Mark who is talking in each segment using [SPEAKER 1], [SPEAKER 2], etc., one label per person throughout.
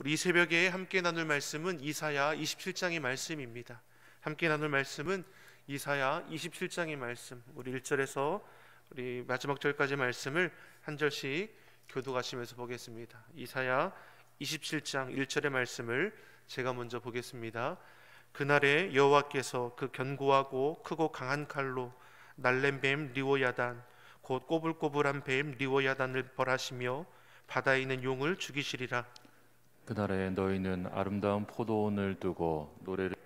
[SPEAKER 1] 우리 이 새벽에 함께 나눌 말씀은 이사야 27장의 말씀입니다. 함께 나눌 말씀은 이사야 27장의 말씀, 우리 1절에서 우리 마지막 절까지 말씀을 한 절씩 교독하시면서 보겠습니다. 이사야 27장 1절의 말씀을 제가 먼저 보겠습니다. 그날에 여호와께서 그 견고하고 크고 강한 칼로 날랜 뱀 리오야단 곧 꼬불꼬불한 뱀 리오야단을 벌하시며 바다에 있는 용을 죽이시리라.
[SPEAKER 2] 그날에 너희는 아름다운 포도원을 두고 노래를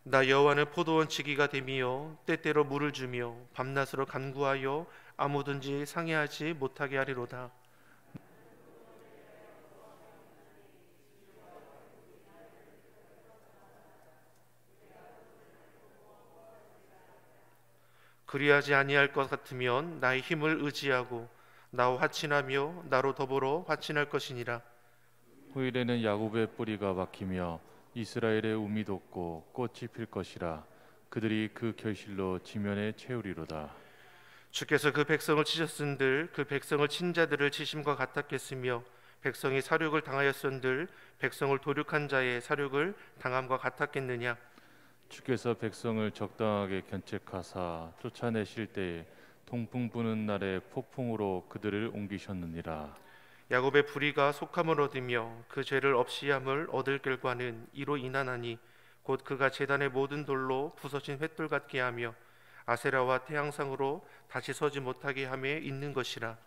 [SPEAKER 1] 나 여호와는 포도원 지기가 되며 때때로 물을 주며 밤낮으로 간구하여 아무든지 상해하지 못하게 하리로다. 그리하지 아니할 것 같으면 나의 힘을 의지하고 나와 화친하며 나로 더불어 화친할 것이니라.
[SPEAKER 2] 후일에는 야곱의 뿌리가 박히며 이스라엘의 우미 돋고 꽃이 필 것이라. 그들이 그 결실로 지면에 채우리로다.
[SPEAKER 1] 주께서 그 백성을 치셨은들 그 백성을 친 자들을 치심과 같았겠으며 백성이 사륙을 당하였은들 백성을 도륙한 자의 사륙을 당함과 같았겠느냐.
[SPEAKER 2] 주께서 백성을 적당하게 견책하사 쫓아내실 때에 통풍 부는 날에 폭풍으로 그들을 옮기셨느니라.
[SPEAKER 1] 야곱의 불의가 속함을 얻으며 그 죄를 없이함을 얻을 결과는 이로 인하나니 곧 그가 제단의 모든 돌로 부서진 횃돌 같게 하며 아세라와 태양상으로 다시 서지 못하게 함에 있는 것이라.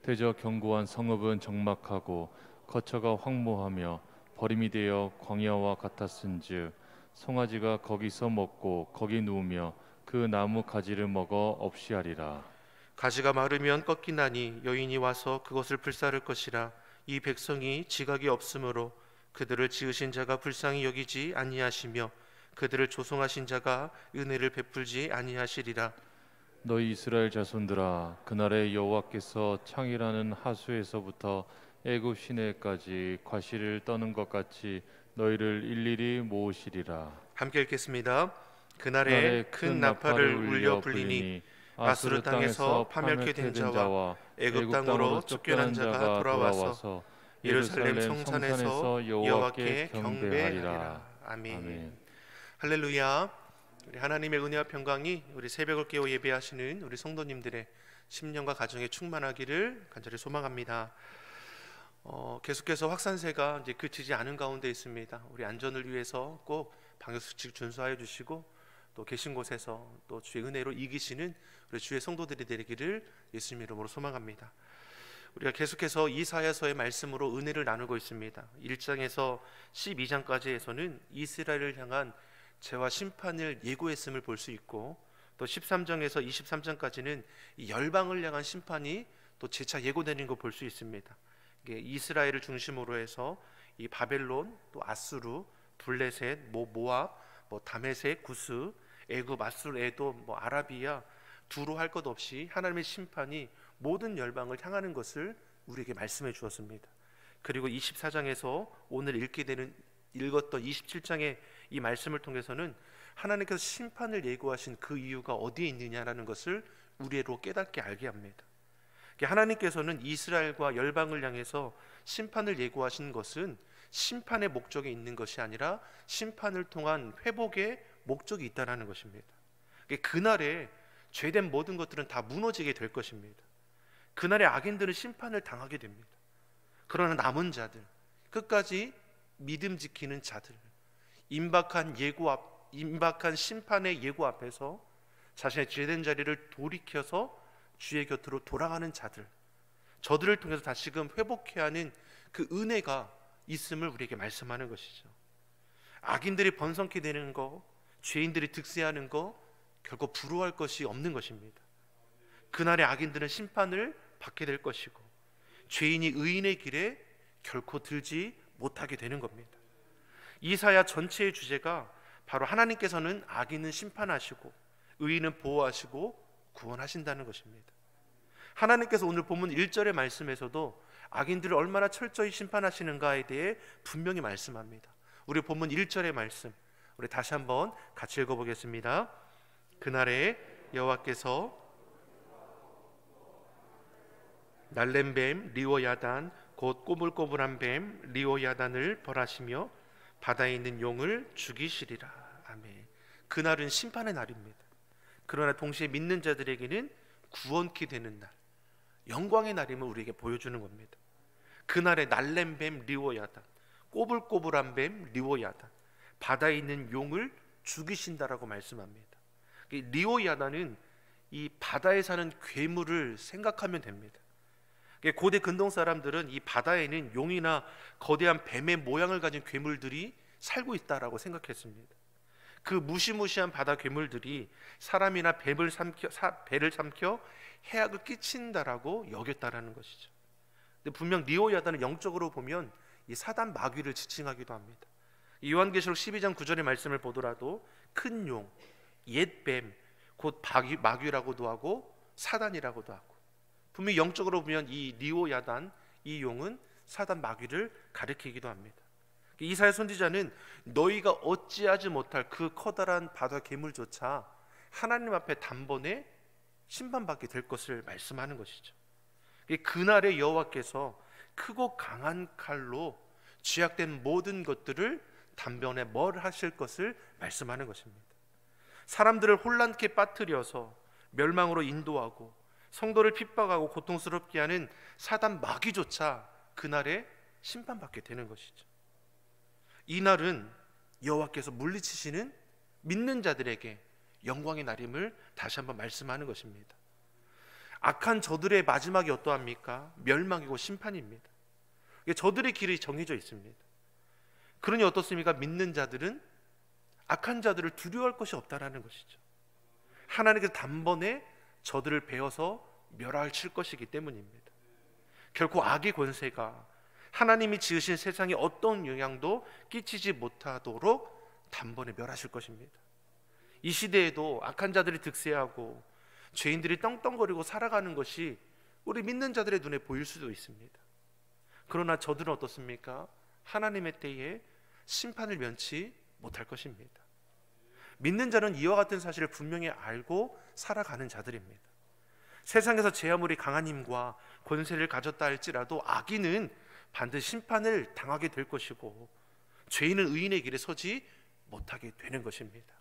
[SPEAKER 2] 대저 견고한 성읍은 적막하고 거처가 황무하며 버림이 되어 광야와 같았은즉 송아지가 거기서 먹고 거기 누우며 그 나무 가지를 먹어 없이 하리라.
[SPEAKER 1] 가지가 마르면 꺾이나니 여인이 와서 그것을 불사를 것이라. 이 백성이 지각이 없으므로 그들을 지으신 자가 불쌍히 여기지 아니하시며 그들을 조성하신 자가 은혜를 베풀지 아니하시리라.
[SPEAKER 2] 너희 이스라엘 자손들아, 그날에 여호와께서 창이라는 하수에서부터 애굽 시내까지 과실을 떠는 것 같이 너희를 일일이 모으시리라.
[SPEAKER 1] 함께 읽겠습니다. 그날에 큰 나팔을 울려 불리니 아수르 땅에서 파멸케 된 자와 애굽 땅으로 쫓겨난 자가 돌아와서 예루살렘 성산에서 여호와께 경배하리라. 아멘. 할렐루야. 우리 하나님의 은혜와 평강이 우리 새벽을 깨워 예배하시는 우리 성도님들의 심령과 가정에 충만하기를 간절히 소망합니다. 계속해서 확산세가 이제 그치지 않은 가운데 있습니다. 우리 안전을 위해서 꼭 방역수칙 준수하여 주시고 또 계신 곳에서 또 주의 은혜로 이기시는 우리 주의 성도들이 되기를 예수님 이름으로 소망합니다. 우리가 계속해서 이사야서의 말씀으로 은혜를 나누고 있습니다. 1장에서 12장까지에서는 이스라엘을 향한 죄와 심판을 예고했음을 볼 수 있고 또 13장에서 23장까지는 이 열방을 향한 심판이 또 재차 예고되는 걸 볼 수 있습니다. 이게 이스라엘을 중심으로 해서 이 바벨론, 또 아수르, 블레셋, 모압, 다메섹, 구스, 애굽, 아수르, 에돔, 아라비아 두로 할 것 없이 하나님의 심판이 모든 열방을 향하는 것을 우리에게 말씀해 주었습니다. 그리고 24장에서 오늘 읽었던 27장의 이 말씀을 통해서는 하나님께서 심판을 예고하신 그 이유가 어디에 있느냐라는 것을 우리로 깨닫게 알게 합니다. 하나님께서는 이스라엘과 열방을 향해서 심판을 예고하신 것은 심판의 목적이 있는 것이 아니라 심판을 통한 회복의 목적이 있다는 것입니다. 그날에 죄된 모든 것들은 다 무너지게 될 것입니다. 그날에 악인들은 심판을 당하게 됩니다. 그러나 남은 자들, 끝까지 믿음 지키는 자들, 임박한 심판의 예고 앞에서 자신의 죄된 자리를 돌이켜서 주의 곁으로 돌아가는 자들, 저들을 통해서 다시금 회복해야 하는 그 은혜가 있음을 우리에게 말씀하는 것이죠. 악인들이 번성케 되는 거, 죄인들이 득세하는 거 결코 부러워할 것이 없는 것입니다. 그날의 악인들은 심판을 받게 될 것이고 죄인이 의인의 길에 결코 들지 못하게 되는 겁니다. 이사야 전체의 주제가 바로 하나님께서는 악인은 심판하시고 의인은 보호하시고 구원하신다는 것입니다. 하나님께서 오늘 본문 1절의 말씀에서도 악인들을 얼마나 철저히 심판하시는가에 대해 분명히 말씀합니다. 우리 본문 1절의 말씀 우리 다시 한번 같이 읽어보겠습니다. 그날에 여호와께서 날렘뱀 리오야단 곧 꼬불꼬불한 뱀 리오야단을 벌하시며 바다에 있는 용을 죽이시리라. 아멘. 그날은 심판의 날입니다. 그러나 동시에 믿는 자들에게는 구원케 되는 날, 영광의 날임을 우리에게 보여주는 겁니다. 그날에 날랜 뱀 리오야단, 꼬불꼬불한 뱀 리오야단, 바다에 있는 용을 죽이신다라고 말씀합니다. 리오야단은 이 바다에 사는 괴물을 생각하면 됩니다. 고대 근동 사람들은 이 바다에는 용이나 거대한 뱀의 모양을 가진 괴물들이 살고 있다라고 생각했습니다. 그 무시무시한 바다 괴물들이 사람이나 배를 삼켜 해악을 끼친다라고 여겼다라는 것이죠. 근데 분명 리오야단은 영적으로 보면 이 사단 마귀를 지칭하기도 합니다. 요한계시록 12장 9절의 말씀을 보더라도 큰 용, 옛뱀, 곧 마귀라고도 하고 사단이라고도 하고, 분명히 영적으로 보면 이 리오야단, 이 용은 사단 마귀를 가리키기도 합니다. 이사야 선지자는 너희가 어찌하지 못할 그 커다란 바다 괴물조차 하나님 앞에 단번에 심판받게 될 것을 말씀하는 것이죠. 그날에 여호와께서 크고 강한 칼로 쥐약된 모든 것들을 단번에 멸하실 것을 말씀하는 것입니다. 사람들을 혼란케 빠뜨려서 멸망으로 인도하고 성도를 핍박하고 고통스럽게 하는 사단 마귀조차 그날에 심판받게 되는 것이죠. 이 날은 여호와께서 물리치시는 믿는 자들에게 영광의 날임을 다시 한번 말씀하는 것입니다. 악한 저들의 마지막이 어떠합니까? 멸망이고 심판입니다. 저들의 길이 정해져 있습니다. 그러니 어떻습니까? 믿는 자들은 악한 자들을 두려워할 것이 없다라는 것이죠. 하나님께서 단번에 저들을 베어서 멸하실 것이기 때문입니다. 결코 악의 권세가 하나님이 지으신 세상에 어떤 영향도 끼치지 못하도록 단번에 멸하실 것입니다. 이 시대에도 악한 자들이 득세하고 죄인들이 떵떵거리고 살아가는 것이 우리 믿는 자들의 눈에 보일 수도 있습니다. 그러나 저들은 어떻습니까? 하나님의 때에 심판을 면치 못할 것입니다. 믿는 자는 이와 같은 사실을 분명히 알고 살아가는 자들입니다. 세상에서 제 아무리 강한 힘과 권세를 가졌다 할지라도 악인은 반드시 심판을 당하게 될 것이고 죄인은 의인의 길에 서지 못하게 되는 것입니다.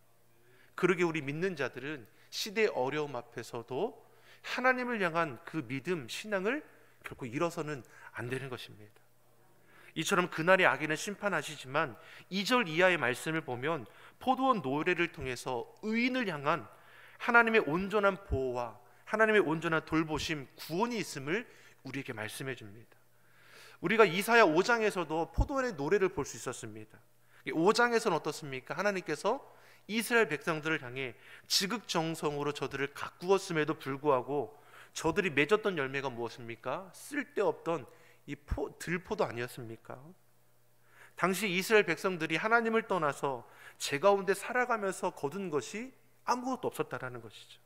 [SPEAKER 1] 그러게 우리 믿는 자들은 시대의 어려움 앞에서도 하나님을 향한 그 믿음, 신앙을 결코 잃어서는 안 되는 것입니다. 이처럼 그날의 악인은 심판하시지만 2절 이하의 말씀을 보면 포도원 노래를 통해서 의인을 향한 하나님의 온전한 보호와 하나님의 온전한 돌보심, 구원이 있음을 우리에게 말씀해 줍니다. 우리가 이사야 5장에서도 포도원의 노래를 볼 수 있었습니다. 5장에서는 어떻습니까? 하나님께서 이스라엘 백성들을 향해 지극정성으로 저들을 가꾸었음에도 불구하고 저들이 맺었던 열매가 무엇입니까? 쓸데없던 이 들포도 아니었습니까? 당시 이스라엘 백성들이 하나님을 떠나서 제 가운데 살아가면서 거둔 것이 아무것도 없었다라는 것이죠.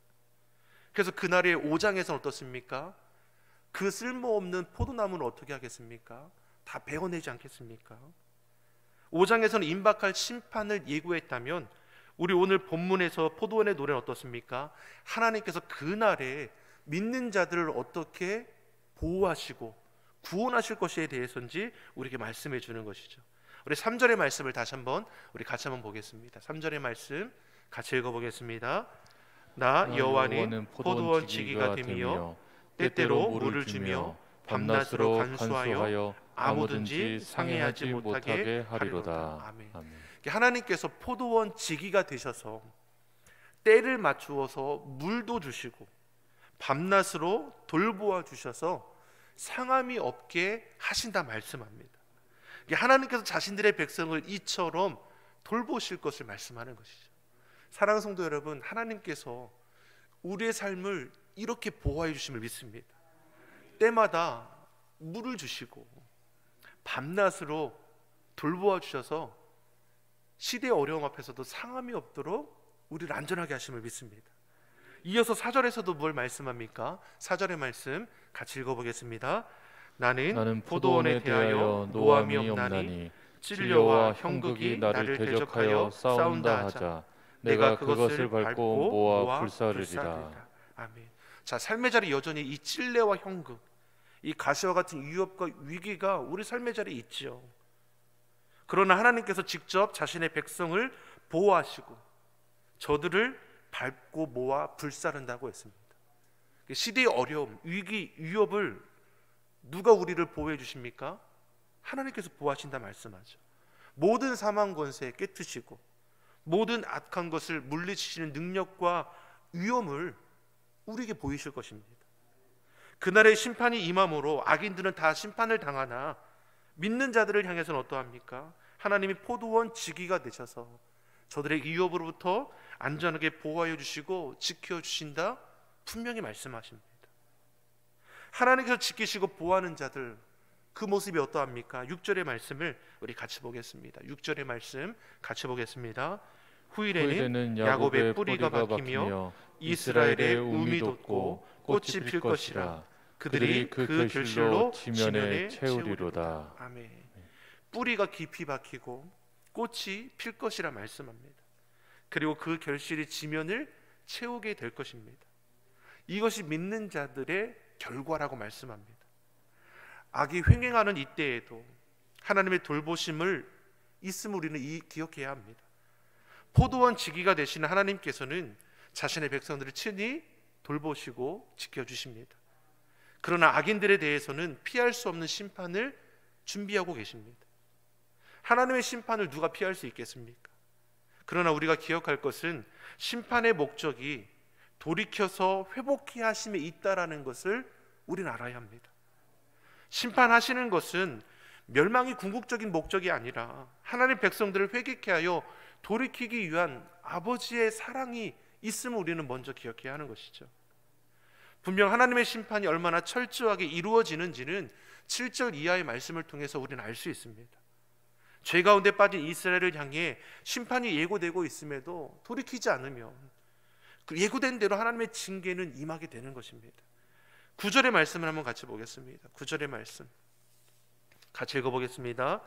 [SPEAKER 1] 그래서 그날의 5장에서는 어떻습니까? 그 쓸모없는 포도나무는 어떻게 하겠습니까? 다 베어내지 않겠습니까? 5장에서는 임박할 심판을 예고했다면 우리 오늘 본문에서 포도원의 노래는 어떻습니까? 하나님께서 그날에 믿는 자들을 어떻게 보호하시고 구원하실 것에 대해서인지 우리에게 말씀해 주는 것이죠. 우리 3절의 말씀을 다시 한번 우리 같이 한번 보겠습니다. 3절의 말씀 같이 읽어보겠습니다. 나 여호와는 포도원 지기가 되며 때때로 물을 주며 밤낮으로 간수하여 아무든지 상해하지 못하게 하리로다. 아멘. 하나님께서 포도원 지기가 되셔서 때를 맞추어서 물도 주시고 밤낮으로 돌보아 주셔서 상함이 없게 하신다 말씀합니다. 하나님께서 자신들의 백성을 이처럼 돌보실 것을 말씀하는 것이죠. 사랑하는 성도 여러분, 하나님께서 우리의 삶을 이렇게 보호해 주심을 믿습니다. 때마다 물을 주시고 밤낮으로 돌보아 주셔서 시대의 어려움 앞에서도 상함이 없도록 우리를 안전하게 하심을 믿습니다. 이어서 4절에서도 뭘 말씀합니까? 4절의 말씀 같이 읽어보겠습니다. 나는 포도원에 대하여 노함이 없나니 찔려와 형극이 나를 대적하여 싸운다 하자 내가 그것을 밟고 모아 불사르리라. 아멘. 자, 삶의 자리 여전히 이 찔레와 형극, 이 가시와 같은 위협과 위기가 우리 삶의 자리에 있지요. 그러나 하나님께서 직접 자신의 백성을 보호하시고 저들을 밟고 모아 불사른다고 했습니다. 시대의 어려움, 위기, 위협을 누가 우리를 보호해 주십니까? 하나님께서 보호하신다 말씀하죠. 모든 사망 권세 깨트시고 모든 악한 것을 물리치시는 능력과 위엄을 우리에게 보이실 것입니다. 그날의 심판이 임함으로 악인들은 다 심판을 당하나 믿는 자들을 향해서는 어떠합니까? 하나님이 포도원 지기가 되셔서 저들의 위협으로부터 안전하게 보호하여 주시고 지켜주신다 분명히 말씀하십니다. 하나님께서 지키시고 보호하는 자들, 그 모습이 어떠합니까? 6절의 말씀을 우리 같이 보겠습니다. 6절의 말씀 같이 보겠습니다. 후일에는 야곱의 뿌리가 박히며 이스라엘의 움이 돋고 꽃이 필 것이라. 그들이 그 결실로 지면에 채우리로다. 아멘. 뿌리가 깊이 박히고 꽃이 필 것이라 말씀합니다. 그리고 그 결실이 지면을 채우게 될 것입니다. 이것이 믿는 자들의 결과라고 말씀합니다. 악이 횡행하는 이때에도 하나님의 돌보심을 있음을 우리는 기억해야 합니다. 포도원 지기가 되시는 하나님께서는 자신의 백성들을 친히 돌보시고 지켜주십니다. 그러나 악인들에 대해서는 피할 수 없는 심판을 준비하고 계십니다. 하나님의 심판을 누가 피할 수 있겠습니까? 그러나 우리가 기억할 것은 심판의 목적이 돌이켜서 회복케 하심에 있다라는 것을 우리는 알아야 합니다. 심판하시는 것은 멸망이 궁극적인 목적이 아니라 하나님 백성들을 회개케 하여 돌이키기 위한 아버지의 사랑이 있음을 우리는 먼저 기억해야 하는 것이죠. 분명 하나님의 심판이 얼마나 철저하게 이루어지는지는 7절 이하의 말씀을 통해서 우리는 알 수 있습니다. 죄 가운데 빠진 이스라엘을 향해 심판이 예고되고 있음에도 돌이키지 않으면 그 예고된 대로 하나님의 징계는 임하게 되는 것입니다. 9절의 말씀을 한번 같이 보겠습니다. 9절의 말씀 같이 읽어보겠습니다.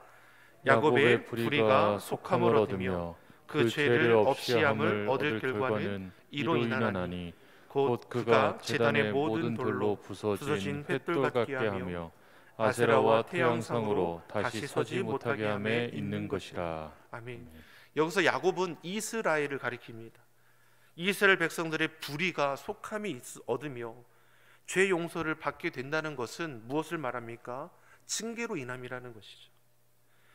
[SPEAKER 1] 야곱의 불의가 속함을 얻으며 그 죄를 없이함을 얻을 결과는 이로 인하나니 곧 그가 제단의 모든 돌로 부서진 횃돌 같게 하며 아세라와 태양상으로 다시 서지 못하게 함에 있는 것이라. 아멘. 여기서 야곱은 이스라엘을 가리킵니다. 이스라엘 백성들의 불의가 속함이 얻으며 죄 용서를 받게 된다는 것은 무엇을 말합니까? 징계로 인함이라는 것이죠.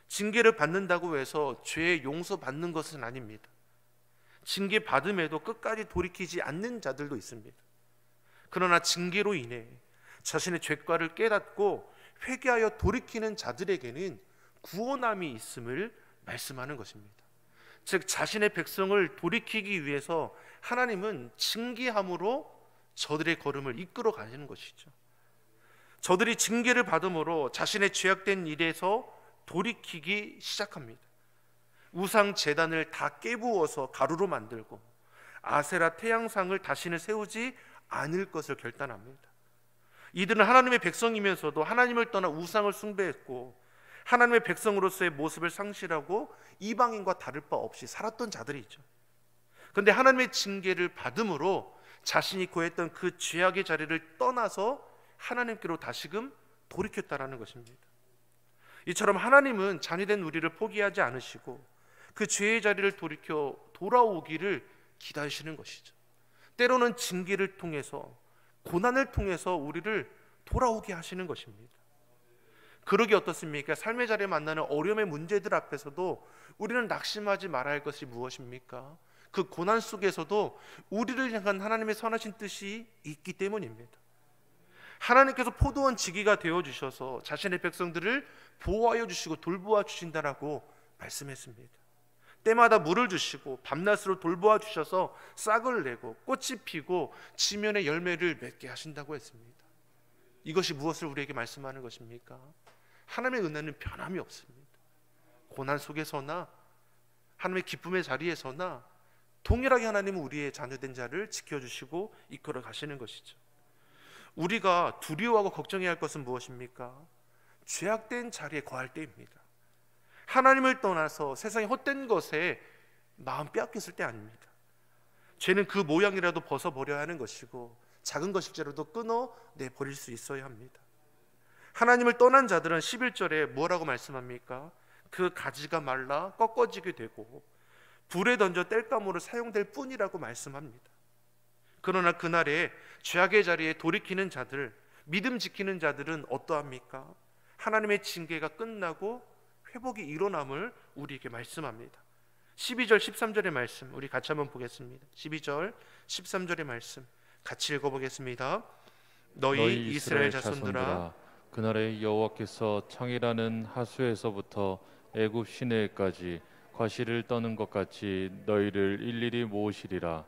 [SPEAKER 1] 징계를 받는다고 해서 죄 용서받는 것은 아닙니다. 징계 받음에도 끝까지 돌이키지 않는 자들도 있습니다. 그러나 징계로 인해 자신의 죄과를 깨닫고 회개하여 돌이키는 자들에게는 구원함이 있음을 말씀하는 것입니다. 즉 자신의 백성을 돌이키기 위해서 하나님은 징계함으로 저들의 걸음을 이끌어 가시는 것이죠. 저들이 징계를 받음으로 자신의 죄악된 일에서 돌이키기 시작합니다. 우상 제단을 다 깨부어서 가루로 만들고 아세라 태양상을 다시는 세우지 않을 것을 결단합니다. 이들은 하나님의 백성이면서도 하나님을 떠나 우상을 숭배했고 하나님의 백성으로서의 모습을 상실하고 이방인과 다를 바 없이 살았던 자들이죠. 그런데 하나님의 징계를 받음으로 자신이 고했던 그 죄악의 자리를 떠나서 하나님께로 다시금 돌이켰다라는 것입니다. 이처럼 하나님은 자녀된 우리를 포기하지 않으시고 그 죄의 자리를 돌이켜 돌아오기를 기다리시는 것이죠. 때로는 징계를 통해서 고난을 통해서 우리를 돌아오게 하시는 것입니다. 그러기 어떻습니까? 삶의 자리에 만나는 어려움의 문제들 앞에서도 우리는 낙심하지 말아야 할 것이 무엇입니까? 그 고난 속에서도 우리를 향한 하나님의 선하신 뜻이 있기 때문입니다. 하나님께서 포도원 지기가 되어주셔서 자신의 백성들을 보호하여 주시고 돌보아 주신다라고 말씀했습니다. 때마다 물을 주시고 밤낮으로 돌보아 주셔서 싹을 내고 꽃이 피고 지면의 열매를 맺게 하신다고 했습니다. 이것이 무엇을 우리에게 말씀하는 것입니까? 하나님의 은혜는 변함이 없습니다. 고난 속에서나 하나님의 기쁨의 자리에서나 동일하게 하나님은 우리의 자녀된 자를 지켜주시고 이끌어 가시는 것이죠. 우리가 두려워하고 걱정해야 할 것은 무엇입니까? 죄악된 자리에 거할 때입니다. 하나님을 떠나서 세상의 헛된 것에 마음 빼앗겼을 때 아닙니다. 죄는 그 모양이라도 벗어버려야 하는 것이고 작은 것일지라도 끊어내 버릴 수 있어야 합니다. 하나님을 떠난 자들은 11절에 뭐라고 말씀합니까? 그 가지가 말라 꺾어지게 되고 불에 던져 땔감으로 사용될 뿐이라고 말씀합니다. 그러나 그날에 죄악의 자리에 돌이키는 자들, 믿음 지키는 자들은 어떠합니까? 하나님의 징계가 끝나고 회복이 일어남을 우리에게 말씀합니다. 12절 13절의 말씀 우리 같이 한번 보겠습니다. 12절 13절의 말씀 같이 읽어보겠습니다. 너희 이스라엘 자손들아,
[SPEAKER 2] 그날에 여호와께서 창이라는 하수에서부터 애굽 시내까지 과실을 떠는 것 같이 너희를 일일이 모으시리라.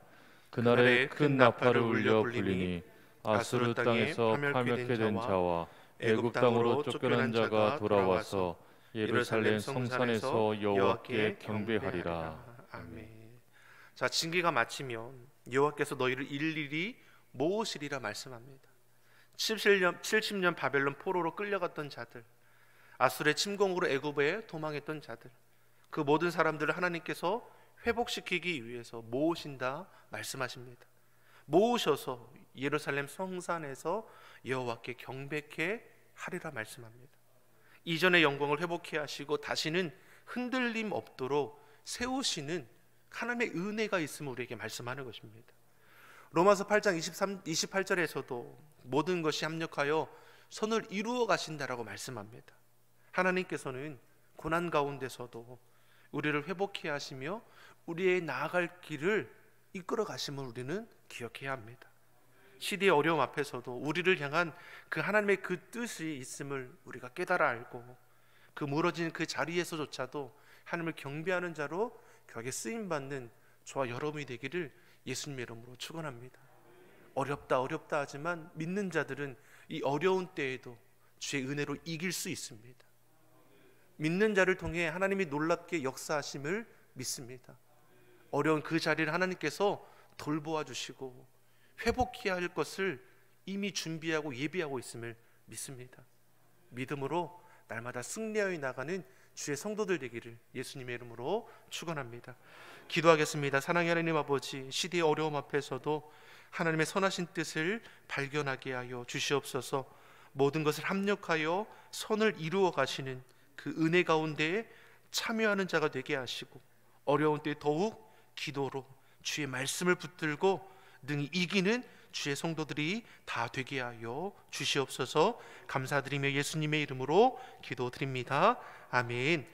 [SPEAKER 2] 그날에 큰 나팔을 울려 불리니 아수르 땅에서 파멸케 된 자와 애굽 땅으로 쫓겨난 자가 돌아와서 예루살렘 성산에서 여호와께 경배하리라.
[SPEAKER 1] 아멘. 자, 징계가 마치면 여호와께서 너희를 일일이 모으시리라 말씀합니다. 70년 바벨론 포로로 끌려갔던 자들, 아수르의 침공으로 애굽에 도망했던 자들, 그 모든 사람들을 하나님께서 회복시키기 위해서 모으신다 말씀하십니다. 모으셔서 예루살렘 성산에서 여호와께 경배케 하리라 말씀합니다. 이전의 영광을 회복케 하시고 다시는 흔들림 없도록 세우시는 하나님의 은혜가 있음을 우리에게 말씀하는 것입니다. 로마서 8장 28절에서도 모든 것이 합력하여 선을 이루어 가신다라고 말씀합니다. 하나님께서는 고난 가운데서도 우리를 회복케 하시며 우리의 나아갈 길을 이끌어 가심을 우리는 기억해야 합니다. 시대의 어려움 앞에서도 우리를 향한 그 하나님의 그 뜻이 있음을 우리가 깨달아 알고 그 무너진 그 자리에서조차도 하나님을 경배하는 자로 격에 쓰임받는 저와 여러분이 되기를 예수님의 이름으로 축원합니다. 어렵다 하지만 믿는 자들은 이 어려운 때에도 주의 은혜로 이길 수 있습니다. 믿는 자를 통해 하나님이 놀랍게 역사하심을 믿습니다. 어려운 그 자리를 하나님께서 돌보아 주시고 회복해야 할 것을 이미 준비하고 예비하고 있음을 믿습니다. 믿음으로 날마다 승리하여 나가는 주의 성도들 되기를 예수님의 이름으로 축원합니다. 기도하겠습니다. 사랑의 하나님 아버지, 시대의 어려움 앞에서도 하나님의 선하신 뜻을 발견하게 하여 주시옵소서. 모든 것을 합력하여 선을 이루어 가시는 그 은혜 가운데에 참여하는 자가 되게 하시고 어려운 때 더욱 기도로 주의 말씀을 붙들고 능히 이기는 주의 성도들이 다 되게 하여 주시옵소서. 감사드리며 예수님의 이름으로 기도드립니다. 아멘.